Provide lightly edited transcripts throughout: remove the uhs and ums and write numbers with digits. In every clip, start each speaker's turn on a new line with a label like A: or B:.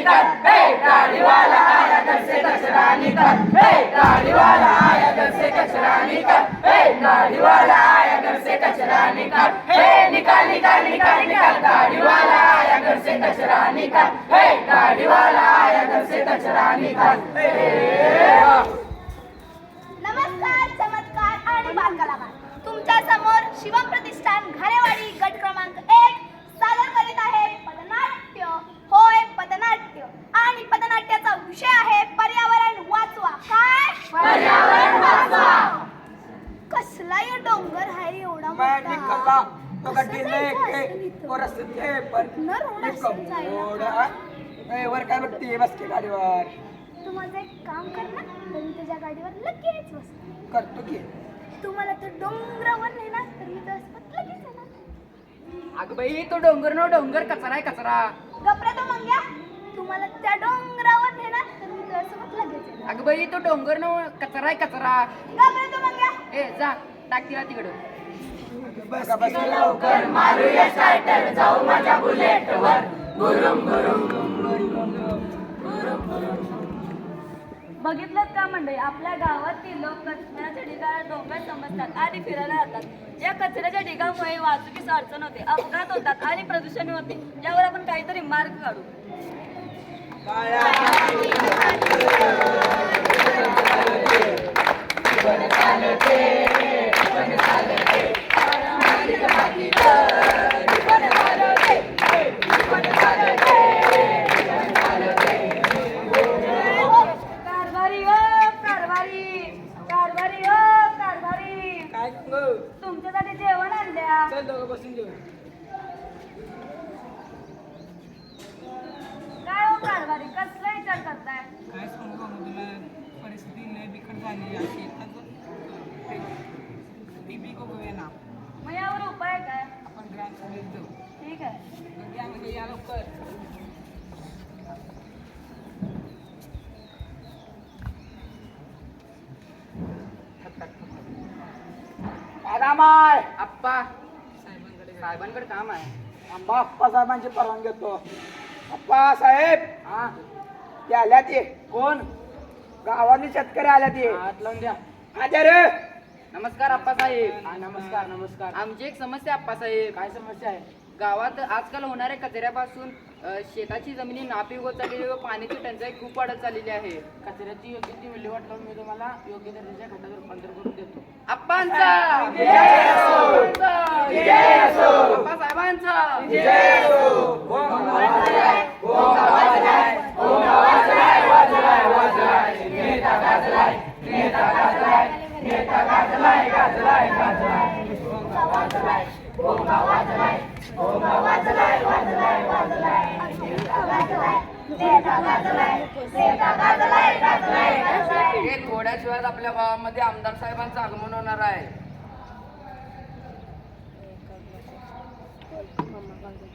A: निकल, गाड़ी वाला आया घर से कचरा निकल, गाड़ी वाला आया घर से कचरा निकल, गाड़ी वाला आया घर से कचरा निकल, निकल निकल निकल निकल, गाड़ी वाला आया घर से कचरा निकल, गाड़ी वाला आया घर से कचरा निकल।
B: नमस्कार, चमत्कार आणि बालकलाकार. तुमच्या समोर शिवम प्रतिष्ठान घारेवाडी गट क्रमांक 1 सादर करीत आहे पदनाट्य. होय, पदनाट्य. आणि पदनाट्याचा विषय आहे पर्यावरण वाचवा. काय?
A: पर्यावरण वाचवा.
B: कसला या डोंगर आहे एवढा
C: मैं निकला तो
B: कसं
C: गड्डी
B: जायचं
C: लेके
B: असं इथं?
C: पोरसते पर
B: न रोड असं जायला.
C: वर काय बघते बस की गाडीवर
B: तू माझं एक काम कर ना, तर मी तुझ्या गाडीवर लगेच बसते.
C: करतो की
B: तू मला तर डोंगरावर नेणार तर मी तुझ्यासोबत लगेच येणार.
A: अगं बाई तो डोंगर नो डोंगर कचरा आहे कचरा.
B: गप्रा तो मंग्या, तू मला त्या डोंगरावर नेणार तर मी तुझ्यासोबत लगेच येणार.
A: अगं बाई तो डोंगर नो कचरा आहे कचरा.
B: गप्रा तो मंग्या.
A: ए जा टाक तिला तिकडं.
C: बस बस
A: लवकर मारूया स्टार्टर, जाऊ माझ्या बुलेटवर. गुरुम गुरुम
D: बघितलं का मंडळी, आपल्या गावातील लोक कचऱ्याच्या ढिगाला डोंगर समजतात आणि फिरायला जातात. या कचऱ्याच्या ढिगामुळे वाहतुकीस अडचण होते, अपघात होतात आणि प्रदूषण होते. यावर आपण काहीतरी मार्ग काढू. कारभारी ओ कारभारी, कारभारी ओ कारभारी,
C: काय सांगू
D: तुमच्यासाठी जेवण आणल्या.
C: चल दोघं बसून जेऊ.
D: काय हो कारभारी, कसला विचार करताय?
C: काय सांगू बाबा तुला, परिस्थिती लय बिकट झाली अशी टीबी को ना
D: मग यावर उपाय काय?
C: आपण ग्रँड सभेत जाऊ.
D: ठीक आहे.
C: यामध्ये या लवकर. आरामाय
A: आप्पा
C: साहेबांकडे
A: साहेबांकडे काम आहे.
C: आंबा आप्पा साहेबांची परवानगी घेतो. आप्पा साहेब
A: हा
C: ते आल्या ते
A: कोण?
C: गावातले शेतकरी आल्या ते
A: हात लावून द्या.
C: आजा रे
A: नमस्कार आप्पा साहेब.
C: नमस्कार नमस्कार.
A: आमची एक समस्या आप्पा साहेब.
C: काय समस्या आहे?
A: गावात आजकाल होणाऱ्या कचऱ्यापासून शेताची जमिनी नापीक होत चाललेली व पाण्याची टंचाई खूप वाढत चाललेली आहे.
C: कचऱ्याची योग्य ती विल्हेवाट लावून मी तुम्हाला योग्य दर्जाच्या खतात रूपांतर करून देतो.
A: आप्पांचा आप्पा साहेबांचा हे थोड्याच वेळात आपल्या गावामध्ये आमदार साहेबांचं आगमन होणार आहे.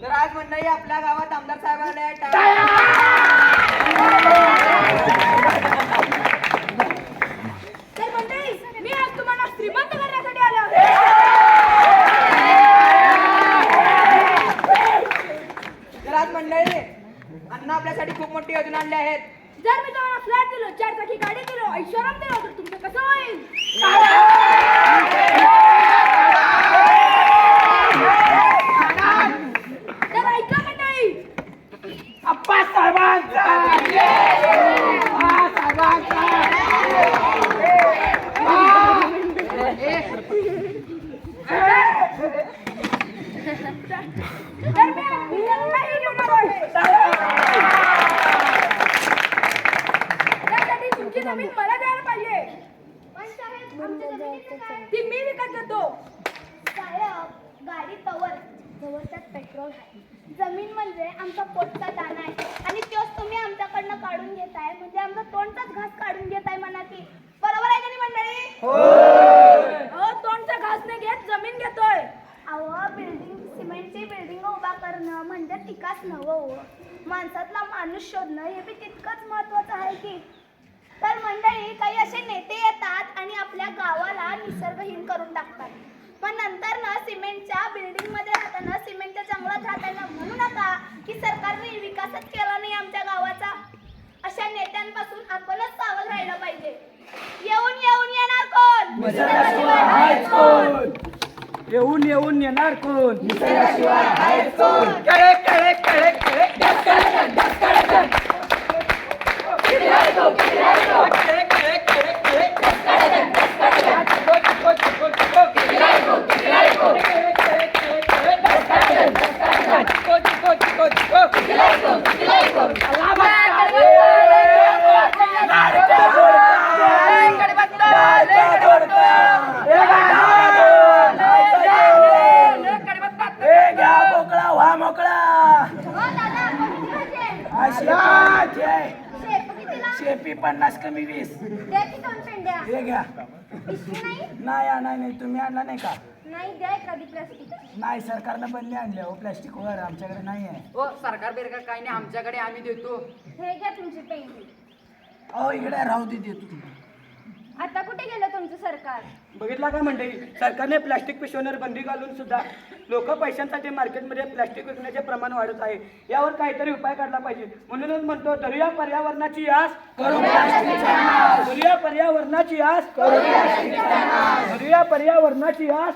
C: तर आज मंडळी आपल्या गावात आमदार साहेब आले.
B: तर मंडळी, मी आज तुम्हाला श्रीमंत करण्यासाठी आले होते.
C: तर आज मंडळी अण्णा आपल्यासाठी खूप मोठी योजना आणली आहेत.
B: जर मी तुम्हाला फ्लॅट दिलो, 4 चाकी गाडी दिलो, ऐश्वर्याम दिलो, तर तुमचं कसं होईल? तर ऐका मंडळी,
C: आप्पा साहेबांचा
B: तर मी काही घेणार आहे. त्यासाठी तुमची जमीन मला द्यायला पाहिजे. पण साहेब, आमच्या जमिनीचं काय? ती मी विकत घेतो. साहेब, गाडी जवळ त्यात पेट्रोल आहे. जमीन म्हणजे आमचा पोटचा दाना आहे आणि तोच तुम्ही आमच्याकडनं काढून घेताय, म्हणजे आमचा तोंडचाच घास काढून घेताय म्हणा की. बरोबर आहे का नाही मंडळी? हो, तोंडचा घास नाही घेत, जमीन घेतोय. अहो, सिमेंटची बिल्डिंग उभा करणं म्हणजे तिकाच नवं. माणसातला माणूस शोधणं हे बी तितकंच महत्वाचं आहे की. तर मंडळी, काही असे नेते येतात आणि आपल्या गावाला निसर्गहीन करून टाकतात. पण नंतर ना सिमेंटच्या बिल्डिंग मध्ये राहताना, सिमेंटच्या जंगलात राहताना म्हणू नका की सरकारने विकासच केला नाही आमच्या गावाचा. गोष्टींपासून आपणच सावध राहायला पाहिजे. येऊन येऊन येणार कोण?
A: निसर्गाशिवाय आहेच कोण?
E: येऊन येऊन येणार कोण?
A: निसर्गाशिवाय आहेच कोण?
C: केळे केळे केळे केळे
A: किती राहतो, किती राहतो?
C: केळे केळे केळे केळे
A: किती राहतो, किती राहतो? किती राहतो, किती राहतो?
E: मोकळा व्हा मोकळा.
B: हो दादा, कोणती भाजी आहे? शेप कितीला?
E: शेपी 50 कमी 20.
B: द्या की 2 पेंड्या.
E: हे घ्या.
B: पिशवी नाही?
E: नाही तुम्ही आणला नाही का?
B: नाही, द्या एखादी प्लास्टिक.
E: नाही, सरकारनं बंदी आणली हो प्लॅस्टिक वर, आमच्याकडे नाही आहे.
C: हो सरकार बेरकार काही नाही, आमच्याकडे आम्ही देतो.
B: हे घ्या तुमची पेंडी.
E: अहो इकडे राहू दे देतो.
B: आता कुठे गेलं तुमचं सरकार?
E: बघितला का म्हणते सरकारने प्लॅस्टिक पिशव्यांवर बंदी घालून सुद्धा लोक पैशांसाठी मार्केटमध्ये प्लॅस्टिक विकण्याचे प्रमाण वाढत आहे. यावर काहीतरी उपाय काढला पाहिजे. म्हणूनच म्हणतो धरूया पर्यावरणाची आस, धरूया पर्यावरणाची आस, धरूया पर्यावरणाची आस.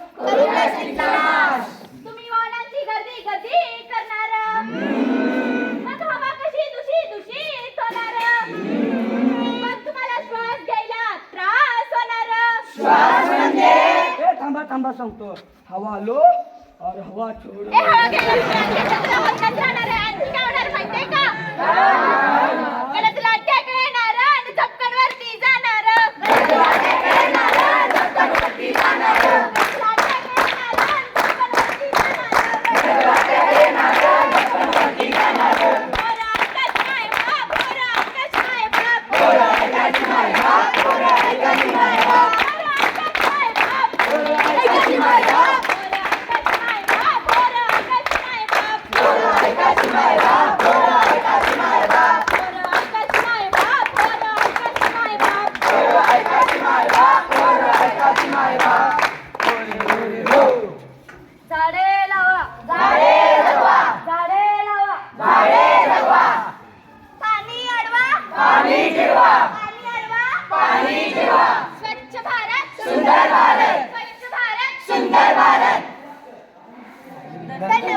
B: तुम्ही वाहनांची गर्दी गर्दी करणार, मग हवा कशी दूषित होणार, मग तुम्हाला श्वास घ्यायला त्रास होणार.
E: हे थांबा सांगतो. हवा लो और हवा छोडो.
B: ए, हवा गेल्यावर तुला वरनात राहणार आहे. आणखी काय होणार माहितीये का? परत लाट्या येणार आणि झपकन वरती जाणार. लाट्या येणार आणि झपकन वरती जाणार. पोरं ऐकत नाही बाप, पोरं ऐकत नाही बाप. पोरं ऐकत नाही बाप, पोरं ऐकत नाही बाप. पोरं ऐकत नाही बाप, पोरं ऐकत नाही बाप. पोरं ऐकत नाही बाप, पोरं ऐकत नाही बाप. पोरं ऐकत नाही बाप, पोरं ऐकत नाही बाप. पोरं ऐकत नाही बाप, पोरं ऐकत नाही बाप. पोरं ऐकत नाही बाप.
D: झाडे लावा,
B: झाडे जगवा,
D: झाडे लावा,
B: झाडे जगवा. पाणी अडवा,
A: पाणी जिरवा,
B: पाणी अडवा,
A: पाणी जिरवा.
B: स्वच्छ भारत,
A: सुंदर भारत,
B: स्वच्छ भारत,
A: सुंदर भारत.
B: धन्यवाद.